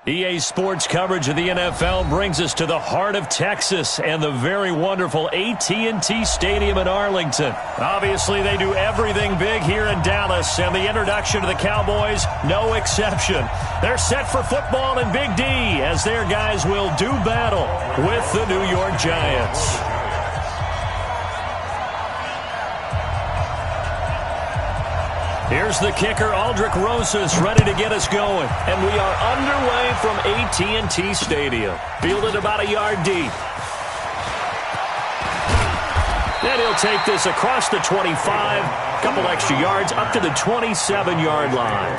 EA Sports coverage of the NFL brings us to the heart of Texas and the very wonderful AT&T Stadium in Arlington. Obviously, they do everything big here in Dallas, and the introduction to the Cowboys, no exception. They're set for football in Big D as their guys will do battle with the New York Giants. Here's the kicker, Aldrich Rosas, ready to get us going. And we are underway from AT&T Stadium. Fielded about a yard deep. Then he'll take this across the 25. Couple extra yards up to the 27-yard line.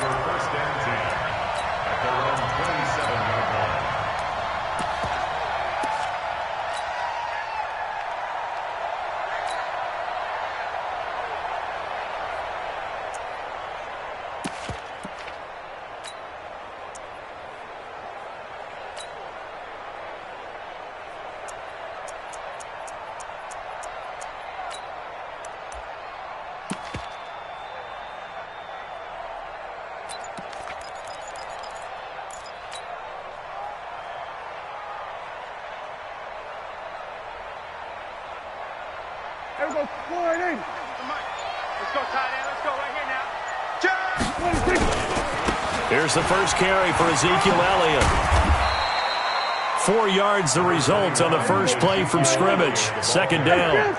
Let's go, tight end. Let's go right here now. Here's the first carry for Ezekiel Elliott. 4 yards the result on the first play from scrimmage. Second down.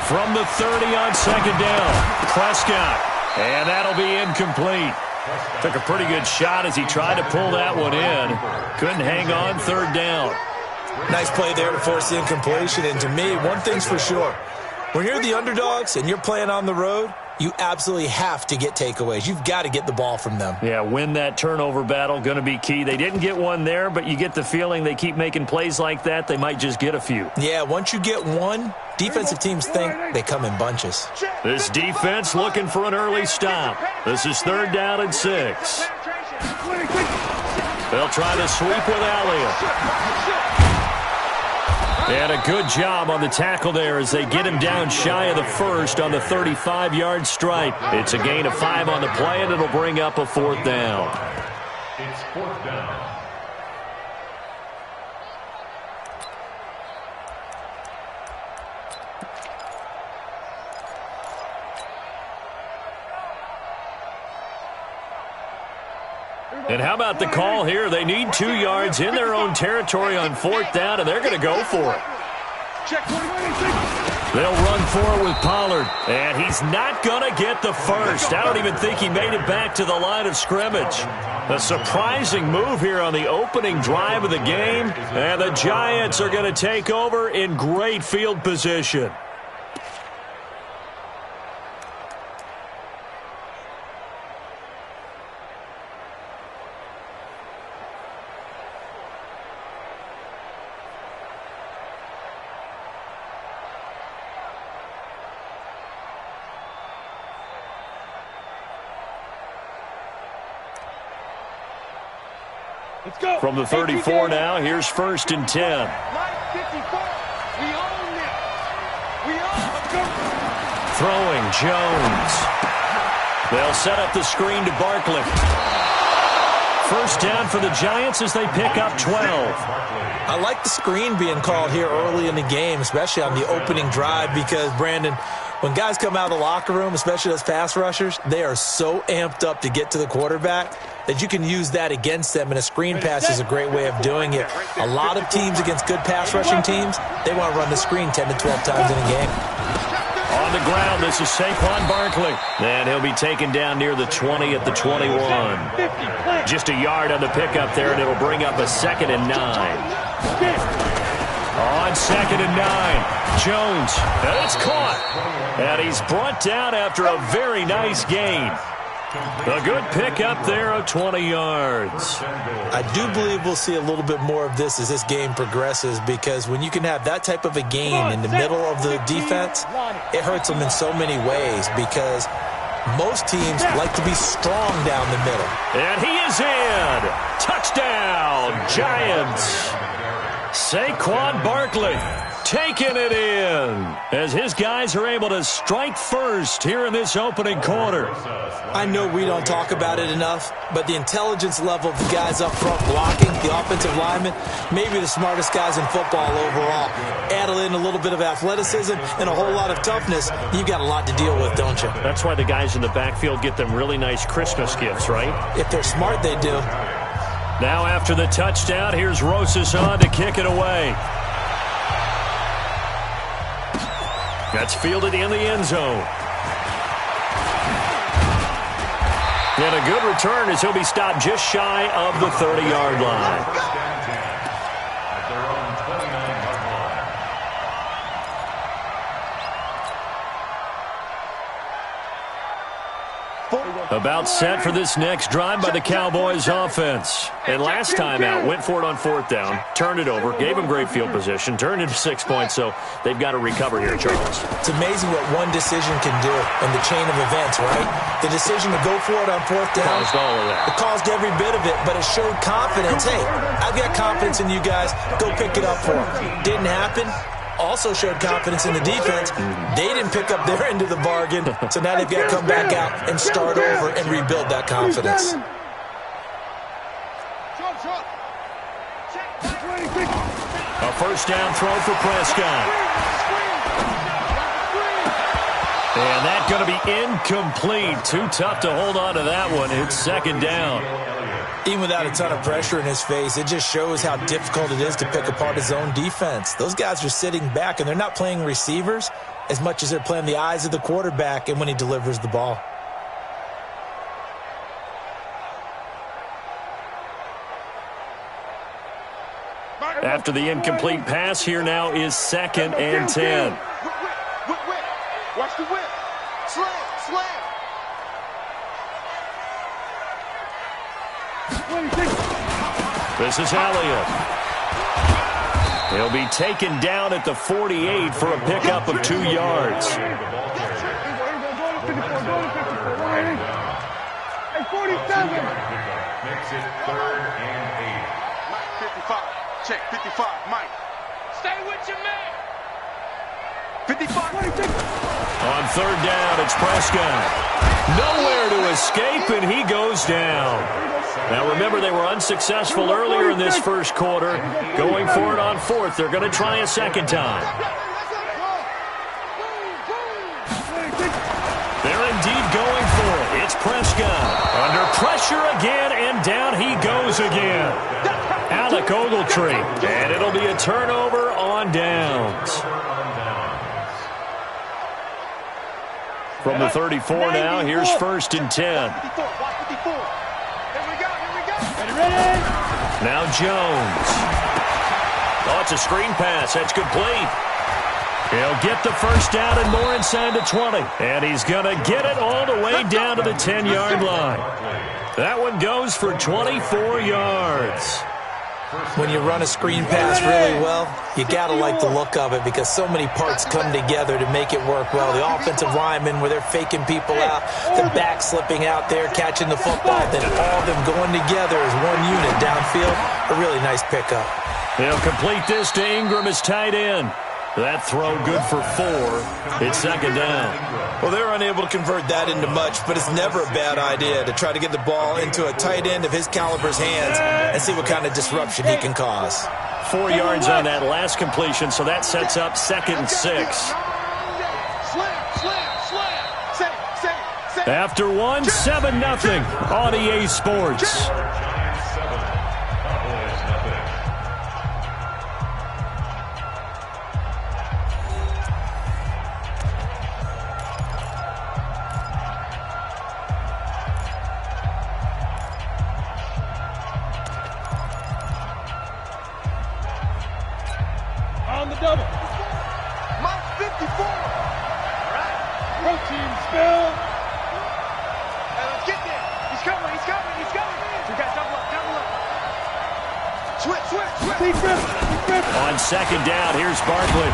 From the 30 on second down. Prescott. And that'll be incomplete. Took a pretty good shot as he tried to pull that one in. Couldn't hang on third down. Nice play there to force the incompletion. And to me, one thing's for sure. When you're the underdogs and you're playing on the road, you absolutely have to get takeaways. You've got to get the ball from them. Yeah, win that turnover battle, going to be key. They didn't get one there, but you get the feeling they keep making plays like that, they might just get a few. Yeah, once you get one, defensive teams think they come in bunches. This defense looking for an early stop. This is third down and 6. They'll try to sweep with Elliott. And a good job on the tackle there as they get him down shy of the first on the 35-yard stripe. It's a gain of 5 on the play, and it'll bring up a fourth down. It's fourth down. And how about the call here? They need 2 yards in their own territory on fourth down, and they're going to go for it. They'll run for it with Pollard, and he's not going to get the first. I don't even think he made it back to the line of scrimmage. A surprising move here on the opening drive of the game, and the Giants are going to take over in great field position. Let's go. From the 34 now, here's first and 10. Line 54. We own it. We own it. Let's go. Throwing Jones. They'll set up the screen to Barkley. First down for the Giants as they pick up 12. I like the screen being called here early in the game, especially on the opening drive, because, Brandon, when guys come out of the locker room, especially those pass rushers, they are so amped up to get to the quarterback that you can use that against them, and a screen pass is a great way of doing it. A lot of teams against good pass rushing teams, they want to run the screen 10 to 12 times in a game. On the ground, this is Saquon Barkley. And he'll be taken down near the 20 at the 21. Just a yard on the pickup there, and it'll bring up a 2nd and 9. On 2nd and 9, Jones, and it's caught. And he's brought down after a very nice gain. A good pickup there of 20 yards. I do believe we'll see a little bit more of this as this game progresses, because when you can have that type of a gain in the middle of the defense, it hurts them in so many ways, because most teams like to be strong down the middle. And he is in. Touchdown, Giants. Saquon Barkley. taking it in as his guys are able to strike first here in this opening quarter. I know we don't talk about it enough, but the intelligence level of the guys up front blocking, the offensive linemen, maybe the smartest guys in football overall. Add in a little bit of athleticism and a whole lot of toughness, you've got a lot to deal with, don't you? That's why the guys in the backfield get them really nice Christmas gifts, right? If they're smart, they do. Now after the touchdown, here's Rosas on to kick it away. That's fielded in the end zone. And a good return as he'll be stopped just shy of the 30-yard line. About set for this next drive by the Cowboys offense. And last time out, went for it on fourth down, turned it over, gave them great field position, turned into 6 points, so they've got to recover here, Charles. It's amazing what one decision can do in the chain of events, right? The decision to go for it on fourth down. Caused all of that. It caused every bit of it, but it showed confidence. Hey, I've got confidence in you guys. Go pick it up for them. Didn't happen. Also showed confidence in the defense. They didn't pick up their end of the bargain, so now they've got to come back out and start over and rebuild that confidence. A first down throw for Prescott. And that's going to be incomplete. Too tough to hold on to that one. It's second down. Even without a ton of pressure in his face, it just shows how difficult it is to pick apart his own defense. Those guys are sitting back, and they're not playing receivers as much as they're playing the eyes of the quarterback and when he delivers the ball. After the incomplete pass, here now is 2nd and 10. Watch the whip. Slam. This is Elliott. He'll be taken down at the 48 for a pickup of 2 yards. Hey, 47. Makes it 3rd and 8. Mike, 55. Check, 55. Mike. Stay with your man. 55. On 3rd down, it's Prescott. Nowhere to escape, and he goes down. Now, remember, they were unsuccessful earlier in this first quarter. Going for it on 4th. They're going to try a second time. They're indeed going for it. It's Prescott. Under pressure again, and down he goes again. Alec Ogletree. And it'll be a turnover on downs. From the 34 now, here's 1st and 10. Now Jones. Oh, it's a screen pass. That's complete. He'll get the first down and more inside the 20. And he's going to get it all the way down to the 10-yard line. That one goes for 24 yards. When you run a screen pass really well, you got to like the look of it because so many parts come together to make it work well. The offensive linemen, where they're faking people out, the back slipping out there, catching the football, then all of them going together as one unit downfield. A really nice pickup. He'll complete this to Ingram as tight end. That throw good for 4. It's second down. Well, they're unable to convert that into much, but it's never a bad idea to try to get the ball into a tight end of his caliber's hands and see what kind of disruption he can cause. 4 yards on that last completion, so that sets up 2nd and 6. After one, 7-0 on EA Sports. On the double. Mike 54. All right. Protein spill. Let's get there. He's coming. You guys double up. Switch. On second down, here's Barkley.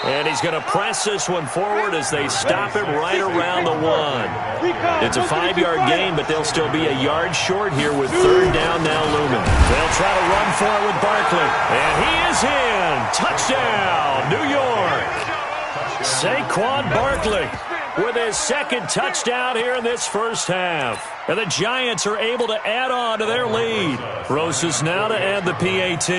And he's going to press this one forward as they stop it right around the 1. It's a 5-yard gain, but they'll still be a yard short here with 3rd down now looming. They'll try to run for it with Barkley. And he is in. Touchdown, New York. Saquon Barkley with his second touchdown here in this first half. And the Giants are able to add on to their lead. Rosas now to add the PAT.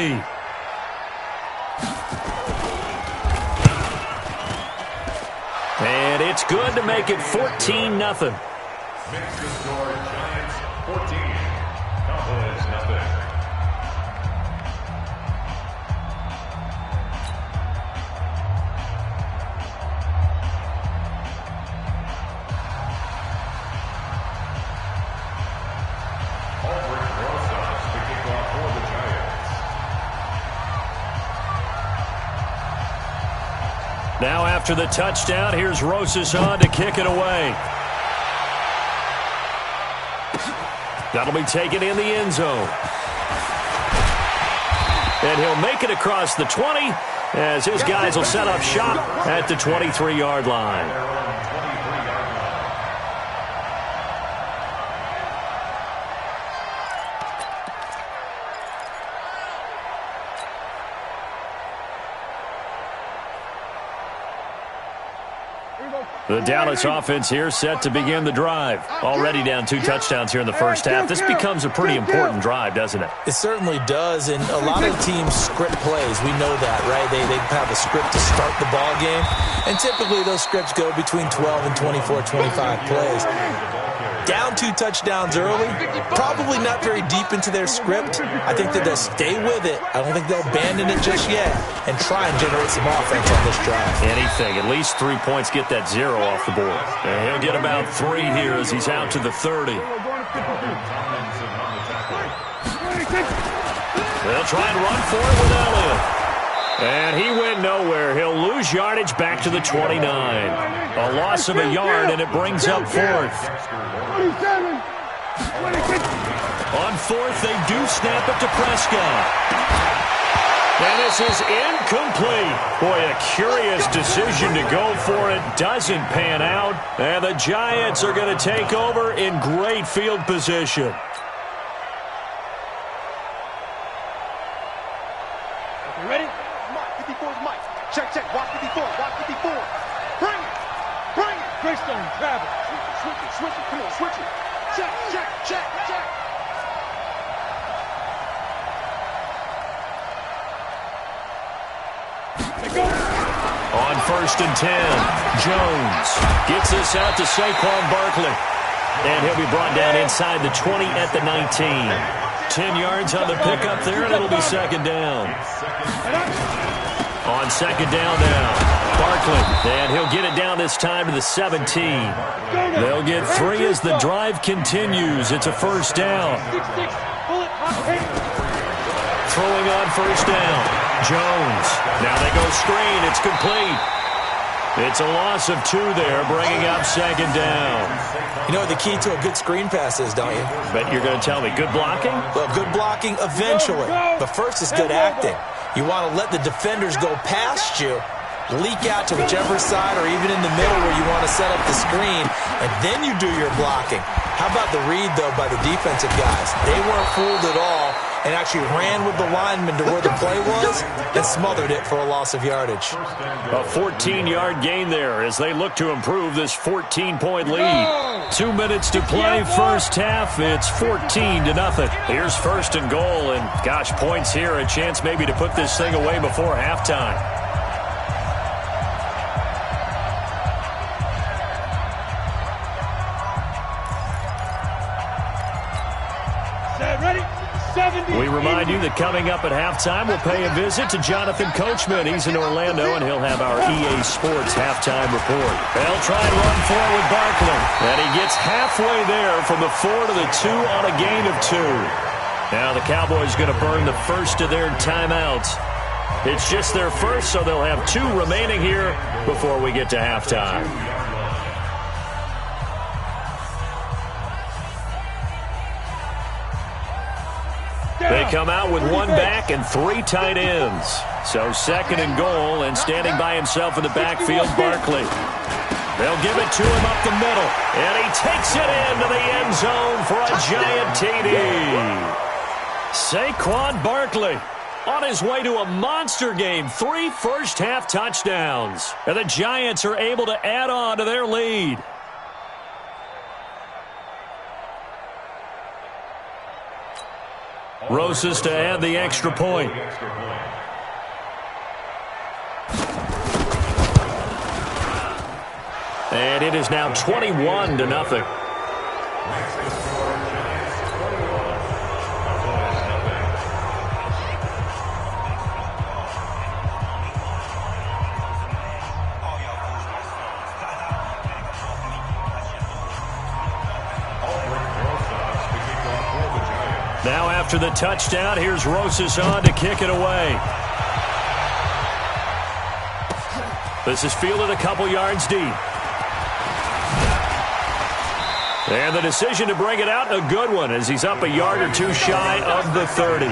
And it's good to make it 14-0. Makes the score Giants 14, Cowboys nothing. Now after the touchdown, here's Rosas on to kick it away. That'll be taken in the end zone. And he'll make it across the 20 as his guys will set up shop at the 23-yard line. The Dallas offense here set to begin the drive. Already down 2 touchdowns here in the first half. This becomes a pretty important drive, doesn't it? It certainly does, and a lot of teams script plays. We know that, right? They have a script to start the ball game, and typically those scripts go between 12 and 24, 25 plays. Down 2 touchdowns early, probably not very deep into their script. I think that they'll stay with it. I don't think they'll abandon it just yet and try and generate some offense on this drive. Anything. At least 3 points, get that 0 off the board. And he'll get about 3 here as he's out to the 30. They'll try and run for it with Elliott. And he went nowhere. He'll lose yardage back to the 29. A loss of a yard, and it brings up 4th. On 4th, they do snap it to Prescott. And this is incomplete. Boy, a curious decision to go for it. Doesn't pan out. And the Giants are going to take over in great field position. Ready? Mike, 54 is Mike. Check, check. Watch 54. Watch 54. Bring it. Bring it. Greystone, grab it. Switch it. Switch it. Come on, switch it. Check, check, check, check. On 1st and 10, Jones gets this out to Saquon Barkley. And he'll be brought down inside the 20 at the 19. 10 yards on the pickup there, and it'll be 2nd down. On 2nd down now, Barkley. And he'll get it down this time to the 17. They'll get 3 as the drive continues. It's a 1st down. Throwing on 1st down, Jones. Now they go screen. It's complete. It's a loss of 2 there, bringing up 2nd down. You know what the key to a good screen pass is, don't you? But you're going to tell me, good blocking? Well, good blocking eventually. But first is good acting. You want to let the defenders go past you, leak out to whichever side or even in the middle where you want to set up the screen, and then you do your blocking. How about the read, though, by the defensive guys? They weren't fooled at all and actually ran with the lineman to where the play was and smothered it for a loss of yardage. A 14-yard gain there as they look to improve this 14-point lead. 2 minutes to play first half. It's 14-0. Here's 1st and goal, and gosh, points here. A chance maybe to put this thing away before halftime. We remind you that coming up at halftime, we'll pay a visit to Jonathan Coachman. He's in Orlando, and he'll have our EA Sports halftime report. They'll try and run for it with Barkley. And he gets halfway there from the 4 to the 2 on a gain of 2. Now the Cowboys going to burn the first of their timeouts. It's just their first, so they'll have 2 remaining here before we get to halftime. They come out with 1 back and 3 tight ends. So 2nd and goal, and standing by himself in the backfield, Barkley. They'll give it to him up the middle, and he takes it into the end zone for a giant TD. Saquon Barkley On his way to a monster game, 3 first-half touchdowns. And the Giants are able to add on to their lead. Rosas to add the extra point. And it is now 21-0. Now after the touchdown, here's Rosas on to kick it away. This is fielded a couple yards deep. And the decision to bring it out, a good one, as he's up a yard or two shy of the 30.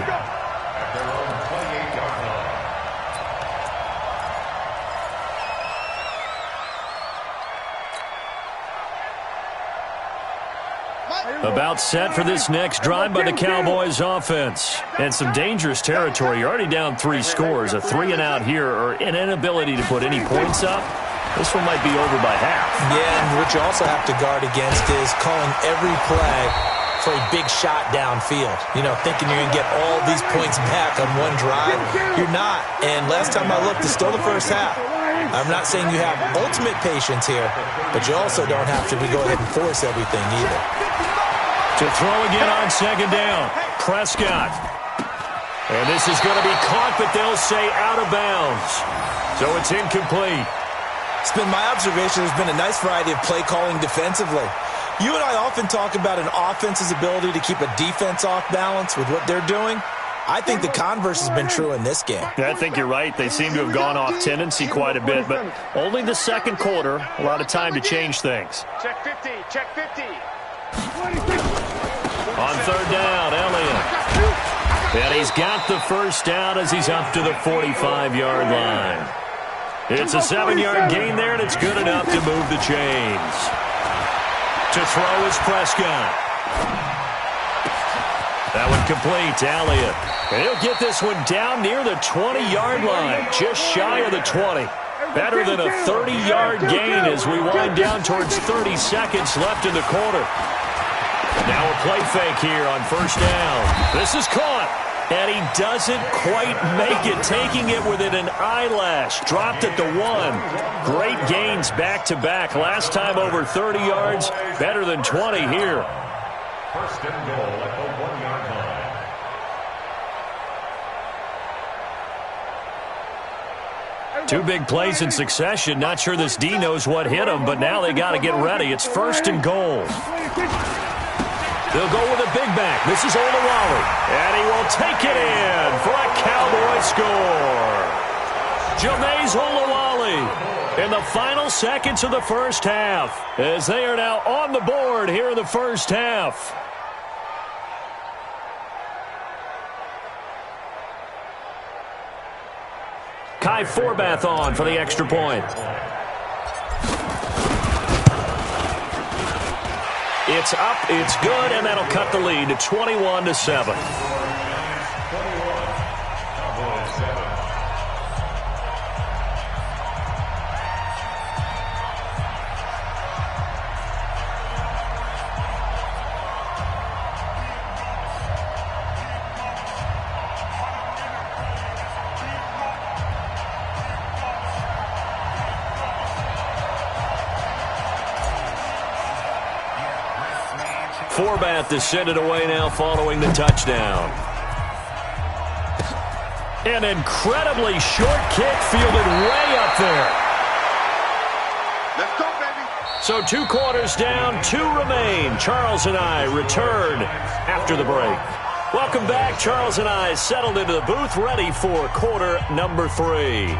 About set for this next drive by the Cowboys offense. And some dangerous territory. You're already down 3 scores. A 3-and-out here, or an inability to put any points up. This one might be over by half. Yeah, and what you also have to guard against is calling every play for a big shot downfield. You know, thinking you're going to get all these points back on one drive. You're not. And last time I looked, it's still the first half. I'm not saying you have ultimate patience here, but you also don't have to go ahead and force everything either. To throw again on second down, Prescott. And this is going to be caught, but they'll say out of bounds. So it's incomplete. It's been my observation there's been a nice variety of play calling defensively. You and I often talk about an offense's ability to keep a defense off balance with what they're doing. I think the converse has been true in this game. Yeah, I think you're right. They seem to have gone off tendency quite a bit, but only the second quarter, a lot of time to change things. Check 50, check 50. On third down, Elliott. And he's got the first down as he's up to the 45-yard line. It's a 7-yard gain there, and it's good enough to move the chains. To throw is Prescott. That one complete to Elliott. And he'll get this one down near the 20-yard line, just shy of the 20. Better than a 30-yard gain as we wind down towards 30 seconds left in the quarter. Now a play fake here on first down. This is caught. And he doesn't quite make it, taking it within an eyelash. Dropped at the 1. Great gains back-to-back. Last time over 30 yards. Better than 20 here. First and goal at the 1-yard line. 2 big plays in succession. Not sure this D knows what hit him, but now they got to get ready. It's first and goal. They'll go with a big back. This is Olawale. And he will take it in for a Cowboy score. Jameis Olawale in the final seconds of the first half, as they are now on the board here in the first half. Kai Forbath on for the extra point. It's up, it's good, and that'll cut the lead to 21-7. Forbath is sent it away now following the touchdown. An incredibly short kick fielded way up there. Let's go, baby. So 2 quarters down, 2 remain. Charles and I return after the break. Welcome back. Charles and I settled into the booth, ready for quarter number 3.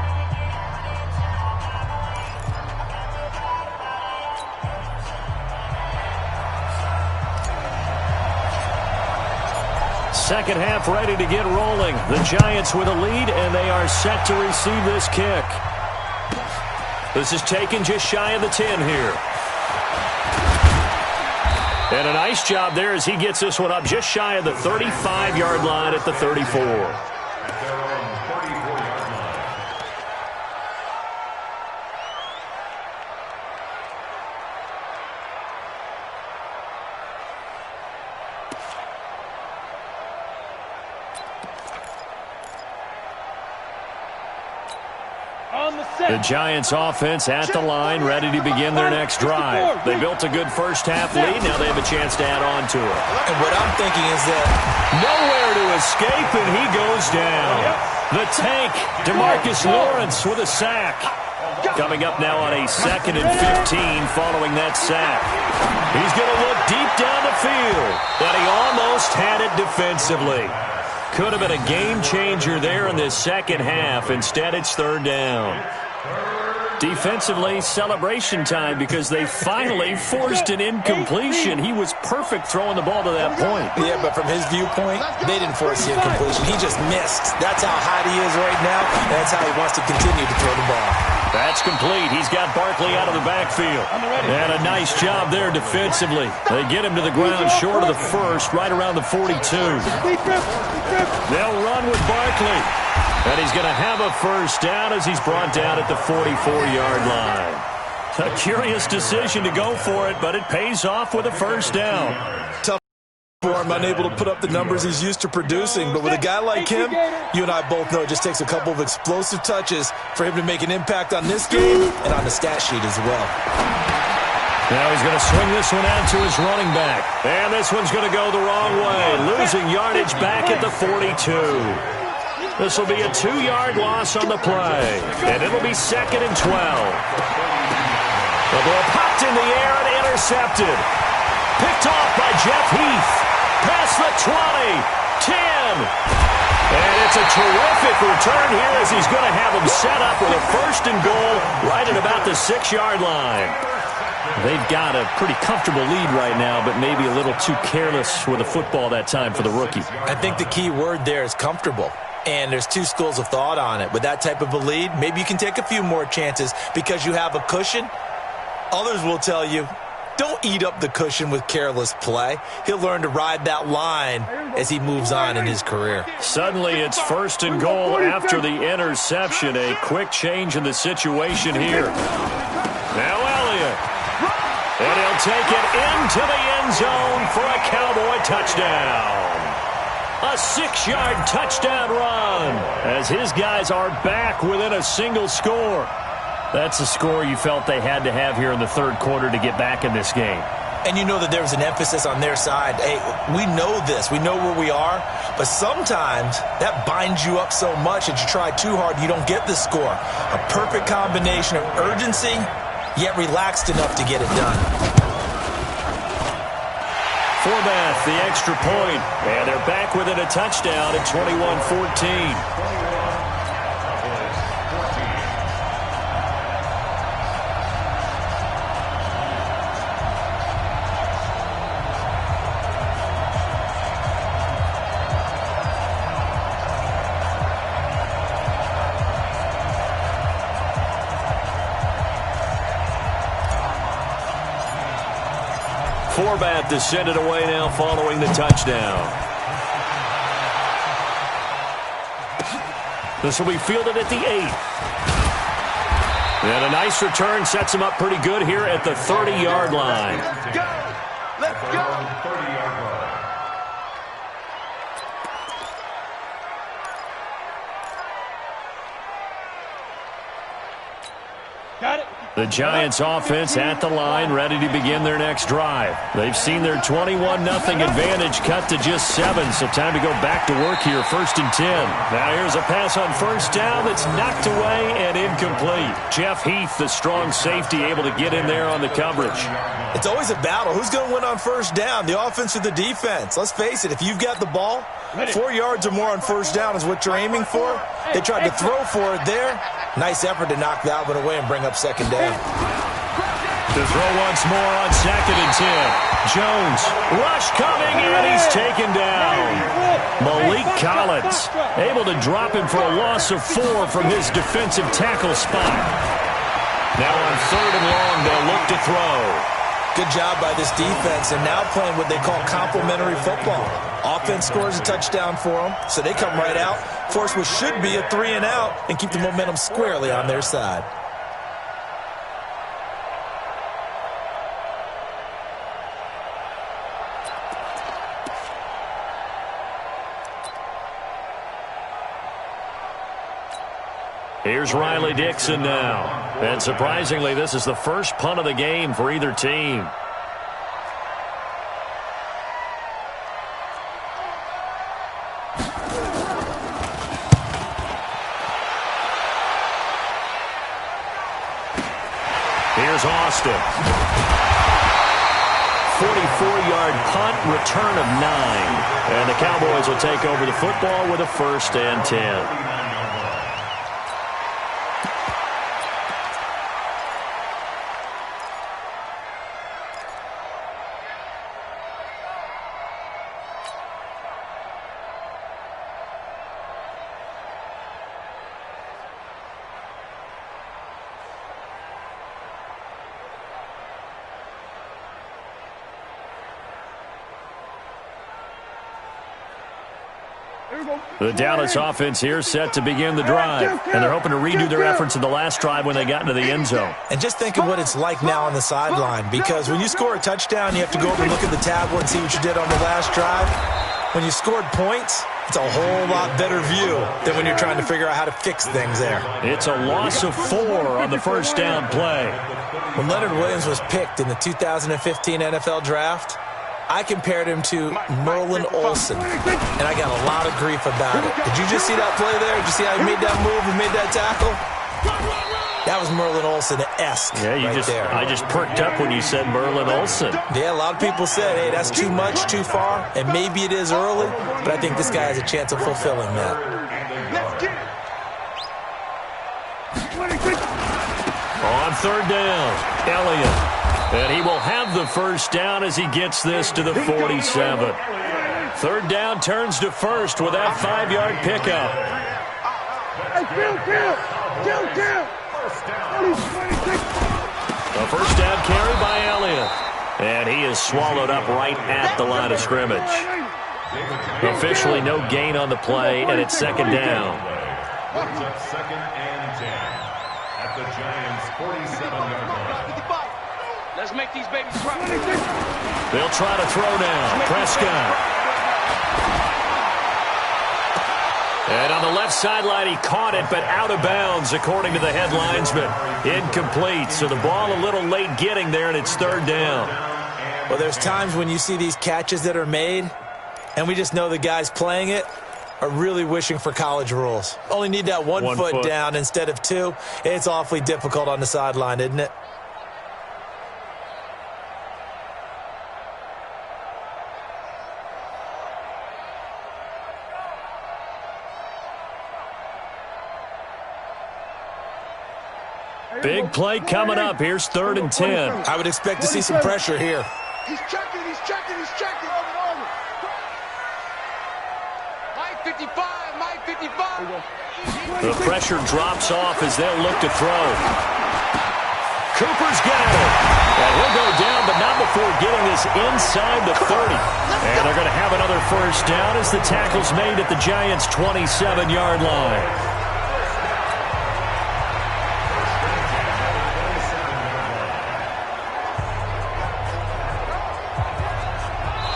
Second half ready to get rolling. The Giants with a lead, and they are set to receive this kick. This is taken just shy of the 10 here. And a nice job there as he gets this one up just shy of the 35-yard line at the 34. The Giants offense at the line, ready to begin their next drive. They built a good first-half lead. Now they have a chance to add on to it. And what I'm thinking is that nowhere to escape, and he goes down. The tank, DeMarcus Lawrence with a sack. Coming up now on a 2nd and 15 following that sack. He's going to look deep down the field, and he almost had it defensively. Could have been a game changer there in this second half. Instead, it's 3rd down. Defensively, celebration time because they finally forced an incompletion. He was perfect throwing the ball to that point. Yeah, but from his viewpoint, they didn't force the incompletion. He just missed. That's how hot he is right now, and that's how he wants to continue to throw the ball. That's complete. He's got Barkley out of the backfield. And a nice job there defensively. They get him to the ground short of the first, right around the 42. They'll run with Barkley. And he's going to have a first down as he's brought down at the 44-yard line. A curious decision to go for it, but it pays off with a first down. Tough for him, unable to put up the numbers he's used to producing. But with a guy like him, you and I both know it just takes a couple of explosive touches for him to make an impact on this game and on the stat sheet as well. Now he's going to swing this one out to his running back. And this one's going to go the wrong way, losing yardage back at the 42. This will be a 2-yard loss on the play, and it'll be 2nd and 12. The ball popped in the air and intercepted. Picked off by Jeff Heath. Past the 20, 10. And it's a terrific return here as he's going to have him set up with a 1st and goal right at about the 6-yard line. They've got a pretty comfortable lead right now, but maybe a little too careless with the football that time for the rookie. I think the key word there is comfortable. And there's 2 schools of thought on it. With that type of a lead, maybe you can take a few more chances because you have a cushion. Others will tell you, don't eat up the cushion with careless play. He'll learn to ride that line as he moves on in his career. Suddenly it's 1st and goal after the interception. A quick change in the situation here. Now Elliott. And he'll take it into the end zone for a Cowboy touchdown. A 6-yard touchdown run as his guys are back within a single score. That's a score you felt they had to have here in the 3rd quarter to get back in this game. And you know that there was an emphasis on their side. Hey, we know this. We know where we are. But sometimes that binds you up so much that you try too hard, you don't get the score. A perfect combination of urgency, yet relaxed enough to get it done. Forbath, the extra point, and they're back within a touchdown at 21-14. Forbath to send it away now following the touchdown. This will be fielded at the 8. And a nice return sets him up pretty good here at the 30-yard line. Let's go! Let's go! 30-yard line. Got it. The Giants offense at the line, ready to begin their next drive. They've seen their 21-0 advantage cut to just 7, so time to go back to work here, 1st and 10. Now here's a pass on 1st down that's knocked away and incomplete. Jeff Heath, the strong safety, able to get in there on the coverage. It's always a battle. Who's going to win on 1st down, the offense or the defense? Let's face it, if you've got the ball, 4 yards or more on 1st down is what you're aiming for. They tried to throw for it there. Nice effort to knock that one away and bring up 2nd down. To throw once more on 2nd and 10. Jones, rush coming, and he's taken down. Malik Collins able to drop him for a loss of 4 from his defensive tackle spot. Now on 3rd and long, they'll look to throw. Good job by this defense, and now playing what they call complementary football. Offense scores a touchdown for them, so they come right out, force what should be a 3-and-out, and keep the momentum squarely on their side. Here's Riley Dixon now. And surprisingly, this is the first punt of the game for either team. Here's Austin. 44-yard punt, return of 9. And the Cowboys will take over the football with a 1st and 10. The Dallas offense here set to begin the drive. And they're hoping to redo their efforts in the last drive when they got into the end zone. And just think of what it's like now on the sideline. Because when you score a touchdown, you have to go over and look at the tablet and see what you did on the last drive. When you scored points, it's a whole lot better view than when you're trying to figure out how to fix things there. It's a loss of 4 on the first down play. When Leonard Williams was picked in the 2015 NFL Draft, I compared him to Merlin Olsen, and I got a lot of grief about it. Did you just see that play there? Did you see how he made that move and made that tackle? That was Merlin Olsen-esque there. I just perked up when you said Merlin Olsen. Yeah, a lot of people said, hey, that's too much, too far, and maybe it is early, but I think this guy has a chance of fulfilling that. On 3rd down, Elliott. And he will have the first down as he gets this to the 47. 3rd down turns to 1st with that 5-yard pickup. A first down carry by Elliott. And he is swallowed up right at the line of scrimmage. Officially no gain on the play, and it's 2nd down. Second and 10 at the Giants' 47-yard line. Let's make these babies cry. They'll try to throw now. Prescott. And on the left sideline, he caught it, but out of bounds, according to the head linesman. Incomplete, so the ball a little late getting there, and it's 3rd down. Well, there's times when you see these catches that are made, and we just know the guys playing it are really wishing for college rules. Only need that one foot down instead of 2. It's awfully difficult on the sideline, isn't it? Big play coming up. Here's 3rd and 10. I would expect to see some pressure here. He's checking. Mike 55. The pressure drops off as they'll look to throw. Cooper's got it. And he'll go down, but not before getting this inside the 30. And they're going to have another first down as the tackle's made at the Giants' 27-yard line.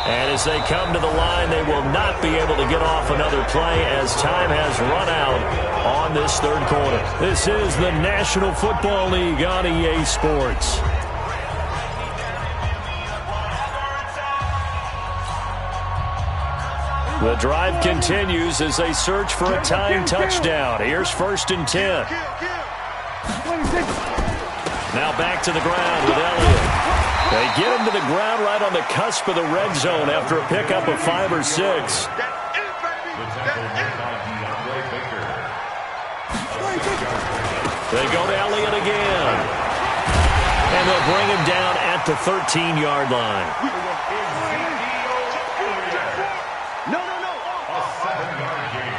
And as they come to the line, they will not be able to get off another play as time has run out on this 3rd quarter. This is the National Football League on EA Sports. The drive continues as they search for a tying touchdown. Here's 1st and 10. Now back to the ground with Elliott. They get him to the ground right on the cusp of the red zone after a pickup of 5 or 6. The tackle made by DeAndre Baker. They go to Elliott again. And they'll bring him down at the 13-yard line. No. A 7-yard gain.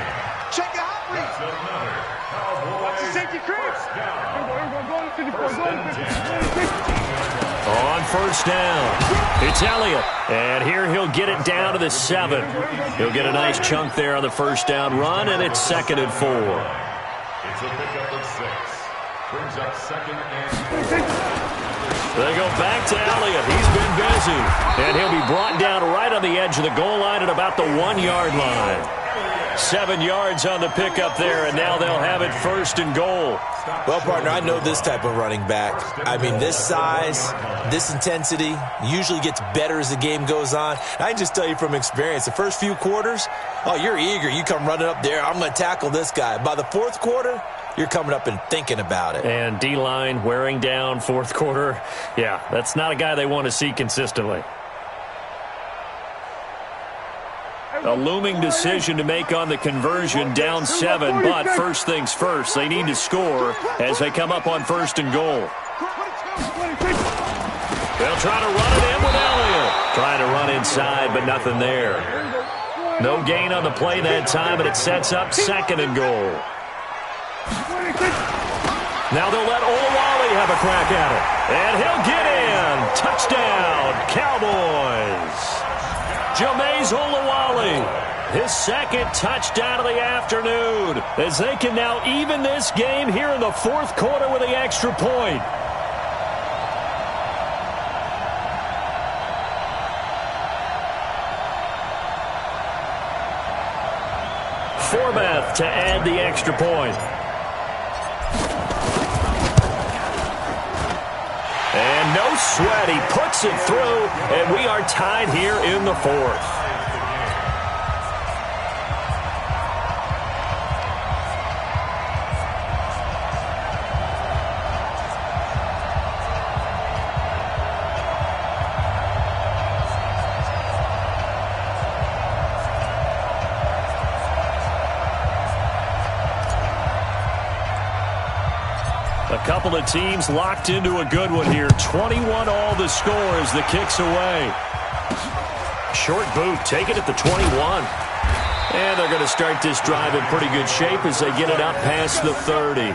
Check it out, please. That's another Cowboys. Watch the safety creep. First and 10. On first down, it's Elliott. And here he'll get it down to the 7. He'll get a nice chunk there on the first down run, and it's 2nd and 4. It's a pickup of 6. Brings up 2nd and 4. They go back to Elliott. He's been busy. And he'll be brought down right on the edge of the goal line at about the 1-yard line. 7 yards on the pickup there, and now they'll have it 1st and goal. Well, partner, I know this type of running back. I mean, this size, this intensity usually gets better as the game goes on. I can just tell you from experience, the first few quarters, oh, you're eager. You come running up there, I'm going to tackle this guy. By the 4th quarter, you're coming up and thinking about it. And D-line wearing down 4th quarter. Yeah, that's not a guy they want to see consistently. A looming decision to make on the conversion, down 7, but first things first, they need to score as they come up on 1st and goal. They'll try to run it in with Elliott. Trying to run inside, but nothing there. No gain on the play that time, and it sets up 2nd and goal. Now they'll let Olawale have a crack at it. And he'll get in. Touchdown, Cowboys. Jameis Olawale, his 2nd touchdown of the afternoon, as they can now even this game here in the 4th quarter with the extra point. Forbath to add the extra point. And no sweat, he puts it through, and we are tied here in the 4th. A couple of teams locked into a good one here. 21 all the score as the kick's away. Short boot, take it at the 21. And they're going to start this drive in pretty good shape as they get it up past the 30.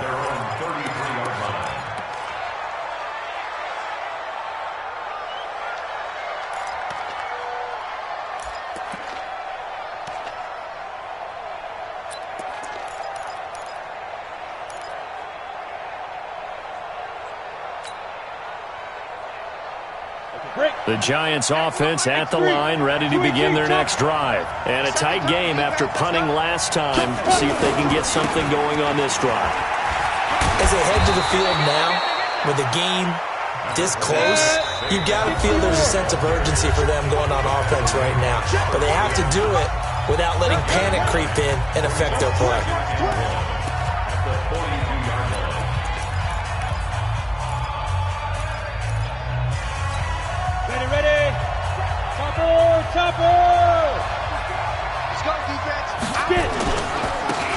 The Giants offense at the line, ready to begin their next drive. And a tight game after punting last time. See if they can get something going on this drive. As they head to the field now, with the game this close, you've got to feel there's a sense of urgency for them going on offense right now. But they have to do it without letting panic creep in and affect their play.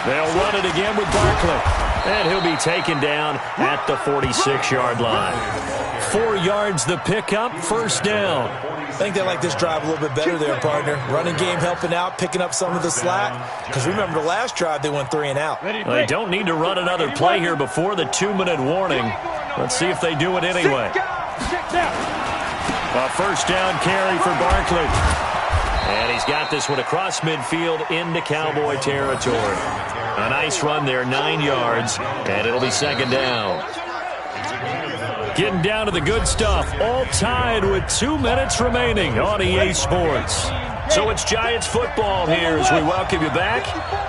They'll run it again with Barkley. And he'll be taken down at the 46-yard line. 4 yards the pickup, 1st down. I think they like this drive a little bit better there, partner. Running game helping out, picking up some of the slack. Because remember, the last drive they went 3 and out. Well, they don't need to run another play here before the 2-minute warning. Let's see if they do it anyway. A 1st down carry for Barkley. And he's got this one across midfield into Cowboy territory. A nice run there, 9 yards, and it'll be 2nd down. Getting down to the good stuff, all tied with 2 minutes remaining on EA Sports. So it's Giants football here as we welcome you back.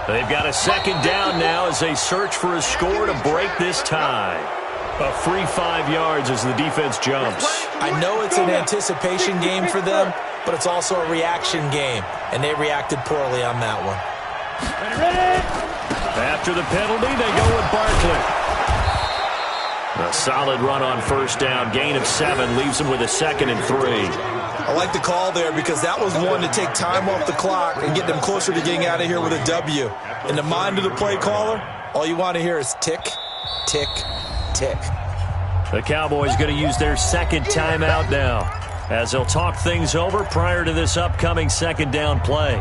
They've got a 2nd down now as they search for a score to break this tie. A free 5 yards as the defense jumps. I know it's an anticipation game for them, but it's also a reaction game, and they reacted poorly on that one. After the penalty, they go with Barkley. A solid run on 1st down. Gain of 7 leaves them with a 2nd and 3. I like the call there because that was one to take time off the clock and get them closer to getting out of here with a W. In the mind of the play caller, all you want to hear is tick, tick, tick. The Cowboys going to use their 2nd timeout now as they'll talk things over prior to this upcoming 2nd down play.